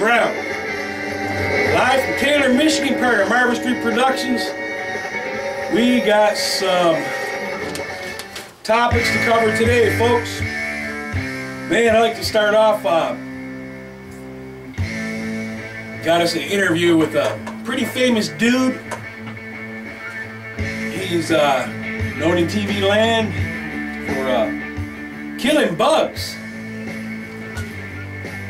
Brown. Live from Taylor, Michigan, part of Marvin Street Productions. We got some topics to cover today, folks. Man, I'd like to start off, got us an interview with a pretty famous dude. He's known in TV land for killing bugs.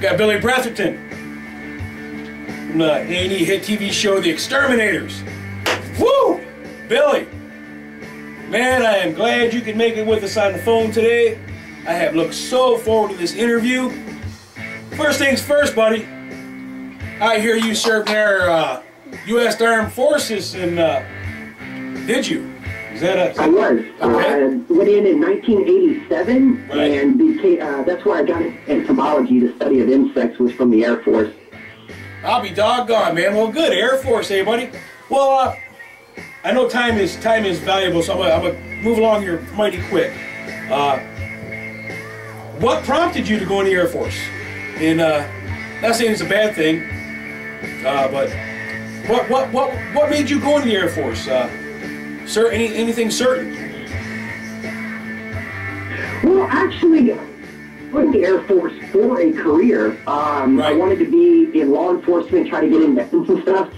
Got Billy Bretherton from the A&E hit TV show The Exterminators. Woo! Billy! Man, I am glad you could make it with us on the phone today. I have looked so forward to this interview. First things first, buddy. I hear you served in our U.S. Armed Forces, and did you? Is that I was. Okay. Went in 1987, right. And became, that's where I got into entomology. The study of insects was from the Air Force. I'll be doggone, man. Well, good. Air Force, hey, buddy. Well, I know time is valuable, so I'm gonna move along here mighty quick. What prompted you to go in the Air Force? And not saying it's a bad thing, but what made you go in the Air Force? Sir, anything certain? Well, actually, I went in the Air Force for a career. Right. I wanted to be in law enforcement, try to get in weapons and stuff.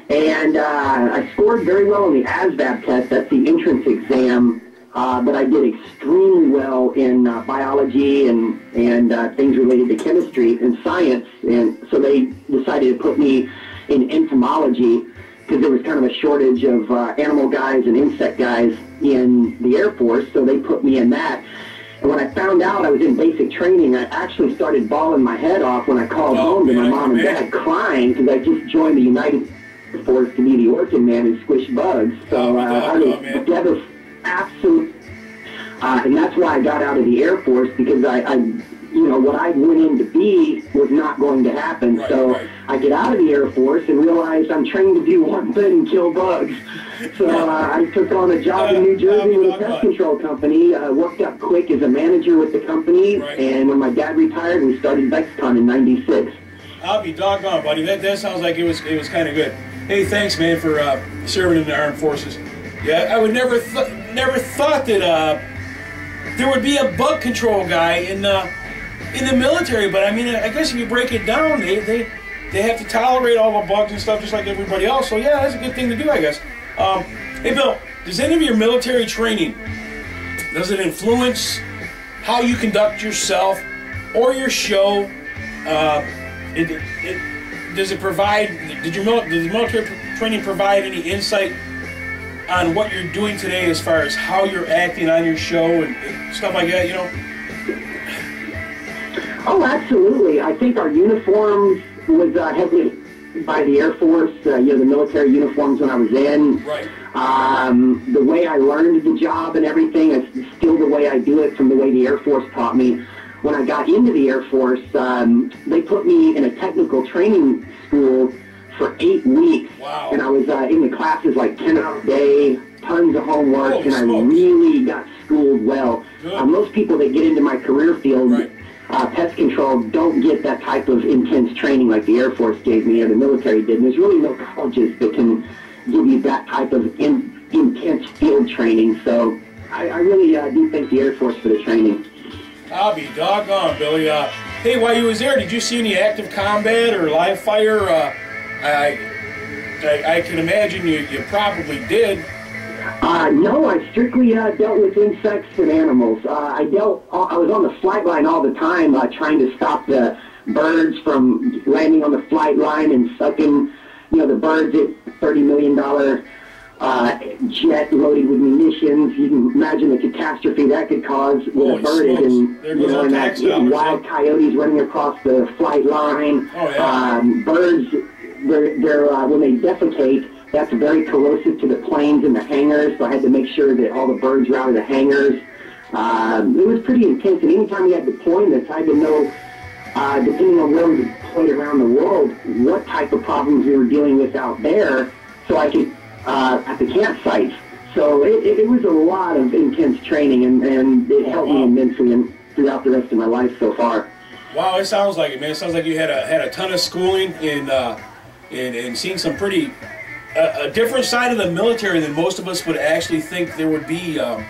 And I scored very well on the ASVAB test. That's the entrance exam. But I did extremely well in biology and things related to chemistry and science. And so they decided to put me in entomology because there was kind of a shortage of animal guys and insect guys in the Air Force. So they put me in that. And when I found out I was in basic training, I actually started bawling my head off when I called home to my mom and dad, crying because I just joined the United Force to be the orphan man and squish bugs. So I was devastated. Absolutely. And that's why I got out of the Air Force, because I you know, what I went in to be was not going to happen. Right, so right. I get out of the Air Force and realized I'm trained to do one thing and kill bugs. So I took on a job in New Jersey with a pest control company, worked up quick as a manager with the company, right. And when my dad retired, we started Vexcon in '96. I'll be doggone, buddy. That sounds like it was kind of good. Hey, thanks, man, for serving in the Armed Forces. Yeah, I would never thought that there would be a bug control guy in the military. But I mean, I guess if you break it down, they have to tolerate all the bugs and stuff just like everybody else. So yeah, that's a good thing to do, I guess. Hey, Bill, does any of your military training, does it influence how you conduct yourself or your show? Does it provide? Did the military training provide any insight on what you're doing today as far as how you're acting on your show and stuff like that, you know? Oh, absolutely. I think our uniforms was heavily by the Air Force, you know, the military uniforms when I was in. Right. The way I learned the job and everything is still the way I do it from the way the Air Force taught me. When I got into the Air Force, they put me in a technical training school for 8 weeks. Wow. And I was in the classes like 10 hours a day, tons of homework, Holy and I smokes. really got schooled well. Good. Most people that get into my career field, Right. Pest control, don't get that type of intense training like the Air Force gave me or the military did. And there's really no colleges that can give you that type of intense field training. So I really do thank the Air Force for the training. I'll be doggone, Billy. Hey, while you was there, did you see any active combat or live fire? I can imagine you probably did. No, I strictly dealt with insects and animals. I was on the flight line all the time, trying to stop the birds from landing on the flight line and sucking, you know, the birds at $30 million jet loaded with munitions. You can imagine the catastrophe that could cause with a bird and, you know, and that wild coyotes running across the flight line. Oh, yeah. Birds, they're when they defecate, that's very corrosive to the planes and the hangars, so I had to make sure that all the birds were out of the hangars. It was pretty intense, and anytime we had deployments, I had to know, depending on where we deployed around the world, what type of problems we were dealing with out there, so I could, at the campsites. So it was a lot of intense training, and it helped me immensely and throughout the rest of my life so far. Wow, it sounds like it, man. It sounds like you had a ton of schooling and seen some pretty a different side of the military than most of us would actually think there would be. And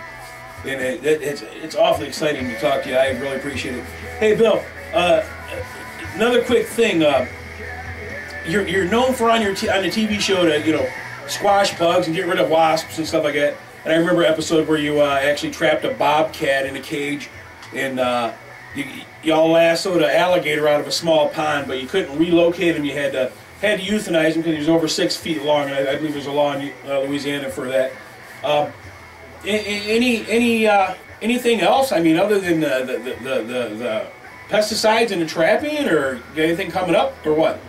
it's awfully exciting to talk to you. I really appreciate it. Hey, Bill. Another quick thing. You're known for on the TV show to squash bugs and get rid of wasps and stuff like that. And I remember an episode where you actually trapped a bobcat in a cage, and y'all lassoed an alligator out of a small pond, but you couldn't relocate him. You had to euthanize him because he was over 6 feet long, and I believe there's a law in Louisiana for that. Anything else? I mean, other than the pesticides and the trapping, or anything coming up, or what?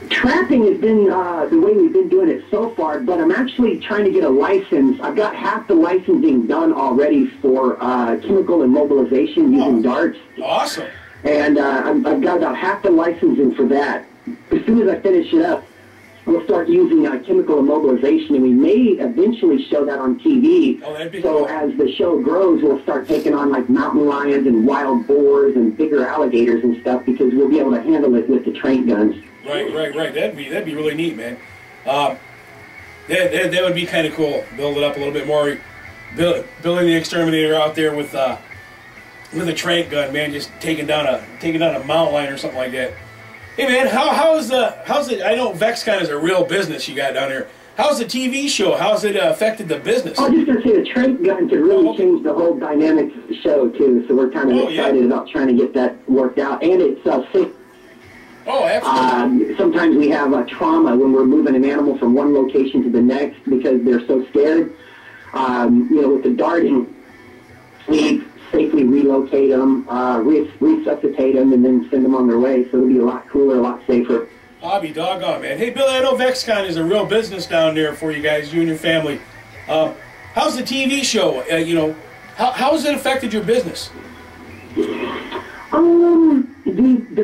Trapping has been the way we've been doing it so far, but I'm actually trying to get a license. I've got half the licensing done already for chemical immobilization using darts. Awesome. And I've got about half the licensing for that. As soon as I finish it up, we'll start using chemical immobilization, and we may eventually show that on TV. Oh, that'd be so cool. As the show grows, we'll start taking on like mountain lions and wild boars and bigger alligators and stuff, because we'll be able to handle it with the train guns. Right. That'd be really neat, man. That would be kind of cool. Build it up a little bit more. Building the exterminator out there with a trank gun, man, just taking down a mountain lion or something like that. Hey, man, how's it? I know VexCon is a real business you got down here. How's the TV show? How's it affected the business? I was just going to say the trank gun could really change the whole dynamics of the show too. So we're kind of excited about trying to get that worked out, and it's safe. Oh, absolutely. Sometimes we have trauma when we're moving an animal from one location to the next because they're so scared. With the darting, we safely relocate them, resuscitate them, and then send them on their way. So it'll be a lot cooler, a lot safer. I'll be doggone, man. Hey, Billy, I know VexCon is a real business down there for you guys, you and your family. How's the TV show? How has it affected your business? The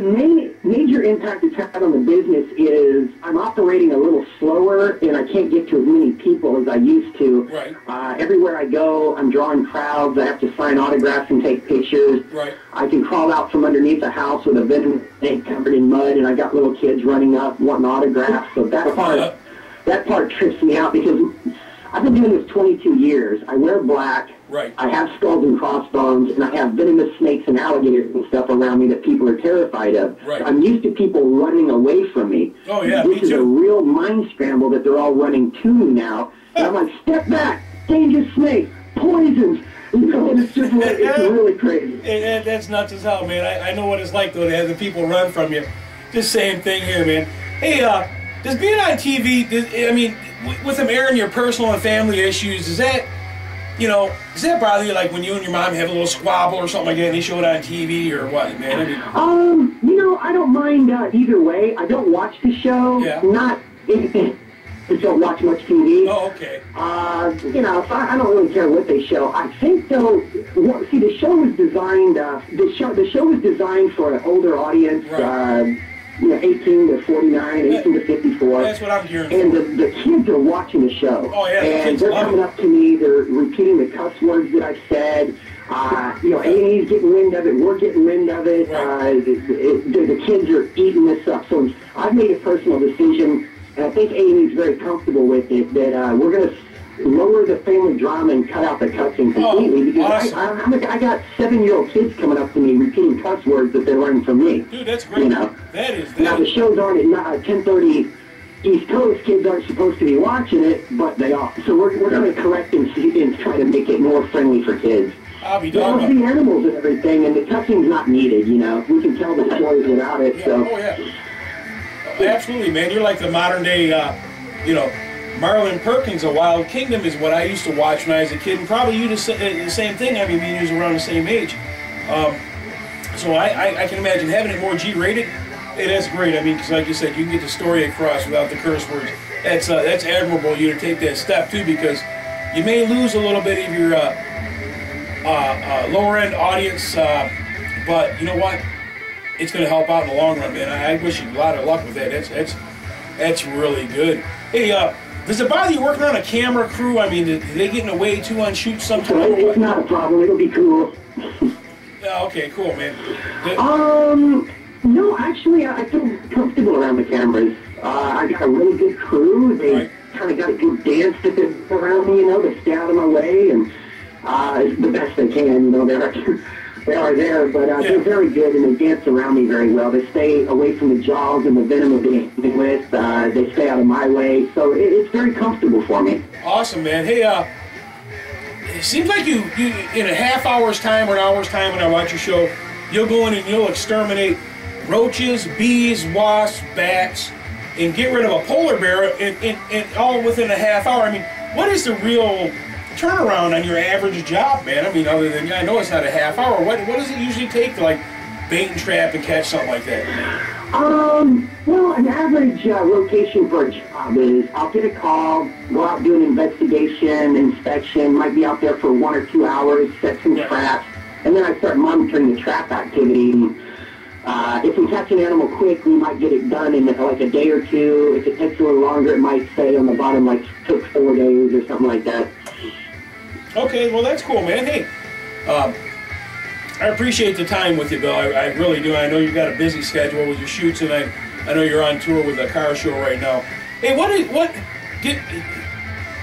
major impact it's had on the business is I'm operating a little slower, and I can't get to as many people as I used to. Right. Everywhere I go, I'm drawing crowds. I have to sign autographs and take pictures. Right. I can crawl out from underneath a house with a venom snake covered in mud, and I got little kids running up wanting autographs. So that part trips me out, because I've been doing this 22 years. I wear black. Right. I have skulls and crossbones, and I have venomous snakes and alligators and stuff around me that people are terrified of. Right. I'm used to people running away from me. Oh, yeah, This is a real mind scramble that they're all running to me now. And I'm like, step back, dangerous snake, poisons. And it's just like, it's really crazy. That's nuts as hell, man. I know what it's like, though, to have the people run from you. Just same thing here, man. Hey, does being on TV, with them airing your personal and family issues, does that bother you, like when you and your mom have a little squabble or something like that and they show it on TV, or what, man? I don't mind either way. I don't watch the show. Yeah. I don't watch much TV. Oh, okay. So I don't really care what they show. I think though, the show was designed. The show was designed for an older audience. Right. 18 to 49, 18 to 54. That's what I'm hearing. And the kids are watching the show. Oh, yeah. And they're coming up to me. They're repeating the cuss words that I've said. A&E's getting wind of it. We're getting wind of it. Right. The kids are eating this up. So I've made a personal decision, and I think A&E's very comfortable with it, that we're going to lower the family drama and cut out the cussing completely, because awesome. I got 7-year-old kids coming up to me repeating cuss words that they're learning from me. Dude, that's great. Now the show's on at 10:30 East Coast. Kids aren't supposed to be watching it, but they are. So we're going to correct and try to make it more friendly for kids. I'll be They don't see animals and everything, and the cussing's not needed. We can tell the stories without it. Yeah. So. Oh yeah. Absolutely, man. You're like the modern day, Marlon Perkins of Wild Kingdom is what I used to watch when I was a kid, and probably you the same thing. I mean, we was around the same age. So I can imagine having it more G-rated. Hey, that's great. I mean, because like you said, you can get the story across without the curse words. That's admirable of you to take that step too, because you may lose a little bit of your lower end audience, but you know what? It's going to help out in the long run, man. I wish you a lot of luck with that. That's really good. Hey, does it bother you working on a camera crew? I mean, do they get in the way too on shoots sometimes? It's not a problem. It'll be cool. Yeah, okay, cool, man. No, actually, I feel comfortable around the cameras. I got a really good crew. They kind of got a good dance around me, you know, to stay out of my way, and it's the best they can, you know. They are there, but they're very good, and they dance around me very well. They stay away from the jaws and the venom of being with. They stay out of my way, so it's very comfortable for me. Awesome, man. Hey, it seems like you in a half hour's time or an hour's time when I watch your show, you'll go in and you'll exterminate roaches, bees, wasps, bats, and get rid of a polar bear and all within a half hour. I mean, what is the real turnaround on your average job, man? I mean, other than, I know it's not a half hour, what does it usually take to, like, bait and trap and catch something like that? Well, an average rotation for a job is I'll get a call, go out, do an investigation, inspection, might be out there for 1 or 2 hours, set some traps, and then I start monitoring the trap activity. If we catch an animal quick, we might get it done in like a day or two. If it takes a little longer, it might say on the bottom like took 4 days or something like that. Okay, well that's cool, man. Hey, I appreciate the time with you, Bill. I really do. I know you've got a busy schedule with your shoots, and I know you're on tour with a car show right now. Hey, get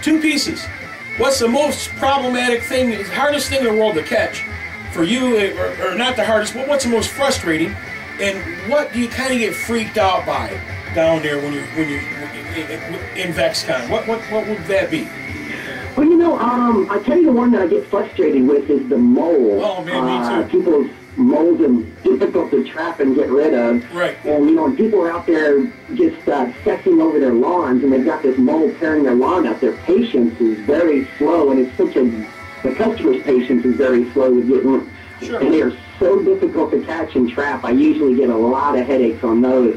2 pieces. What's the most problematic thing, the hardest thing in the world to catch for you, or not the hardest, but what's the most frustrating, and what do you kind of get freaked out by down there when you in VexCon? What would that be? Well, you know, I tell you the one that I get frustrated with is the mole. Oh, man, me too. People's moles are difficult to trap and get rid of. Right. And, you know, people are out there just sexing over their lawns, and they've got this mole tearing their lawn out. Their patience is very slow, and it's the customer's patience is very slow with getting, sure. And they are so difficult to catch and trap. I usually get a lot of headaches on those.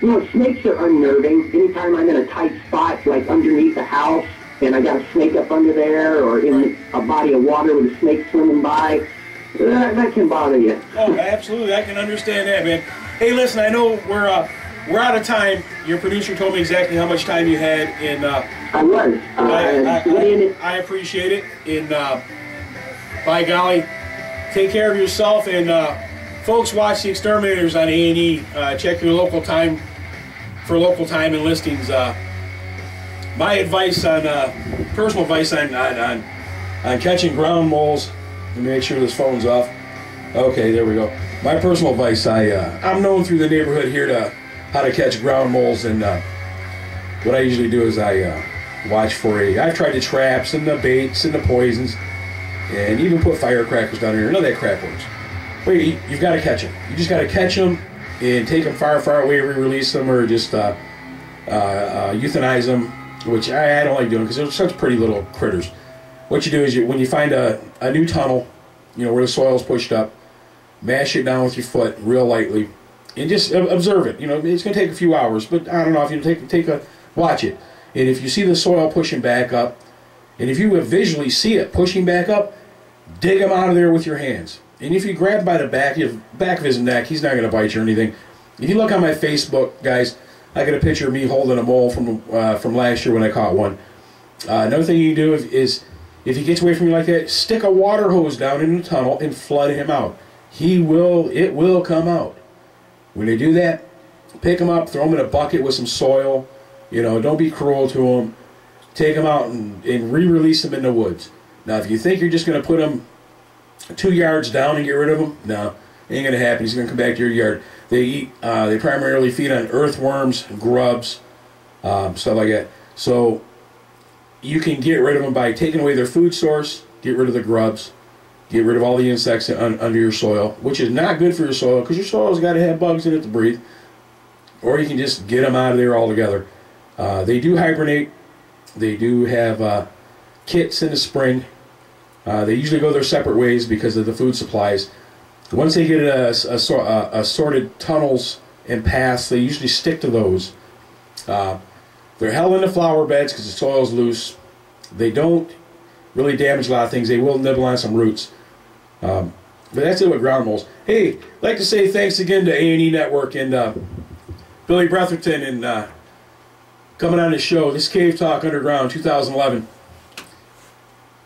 You know, snakes are unnerving. Anytime I'm in a tight spot, like underneath a house, and I got a snake up under there, or in a body of water with a snake swimming by, that can bother you. Oh, absolutely. I can understand that, man. Hey, listen, I know we're out of time. Your producer told me exactly how much time you had, and I was. I appreciate it. And by golly, take care of yourself. And folks, watch the Exterminators on A&E. Check your local time for local time and listings. My advice on personal advice on catching ground moles. Let me make sure this phone's off. Okay, there we go. My personal advice, I'm known through the neighborhood here to how to catch ground moles, and what I usually do is I watch for I've tried the traps and the baits and the poisons, and even put firecrackers down here. None of that crap works. But you've got to catch them. You just got to catch them and take them far, far away, re-release them, or just euthanize them, which I don't like doing because they're such pretty little critters. What you do is when you find a new tunnel, you know, where the soil's pushed up, mash it down with your foot real lightly, and just observe it. You know, it's going to take a few hours, but I don't know, if you watch it. And if you see the soil pushing back up, and if you visually see it pushing back up, dig him out of there with your hands. And if you grab by the back of his neck, he's not going to bite you or anything. If you look on my Facebook, guys, I got a picture of me holding a mole from last year when I caught one. Another thing you can do is if he gets away from you like that, stick a water hose down in the tunnel and flood him out. It will come out. When they do that, pick him up, throw him in a bucket with some soil. You know, don't be cruel to him. Take him out and re-release him in the woods. Now, if you think you're just going to put him 2 yards down and get rid of him, no, ain't going to happen. He's going to come back to your yard. They primarily feed on earthworms, grubs, stuff like that. So you can get rid of them by taking away their food source, get rid of the grubs, get rid of all the insects under your soil, which is not good for your soil because your soil's got to have bugs in it to breathe. Or you can just get them out of there altogether. They do hibernate. They do have kits in the spring. They usually go their separate ways because of the food supplies. Once they get assorted tunnels and paths, they usually stick to those. They're held in the flower beds because the soil's loose. They don't really damage a lot of things. They will nibble on some roots. But that's it with ground moles. Hey, I'd like to say thanks again to A&E Network and Billy Bretherton and coming on the show. This Cave Talk Underground 2011.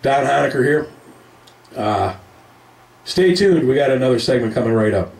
Don Honaker here. Stay tuned. We got another segment coming right up.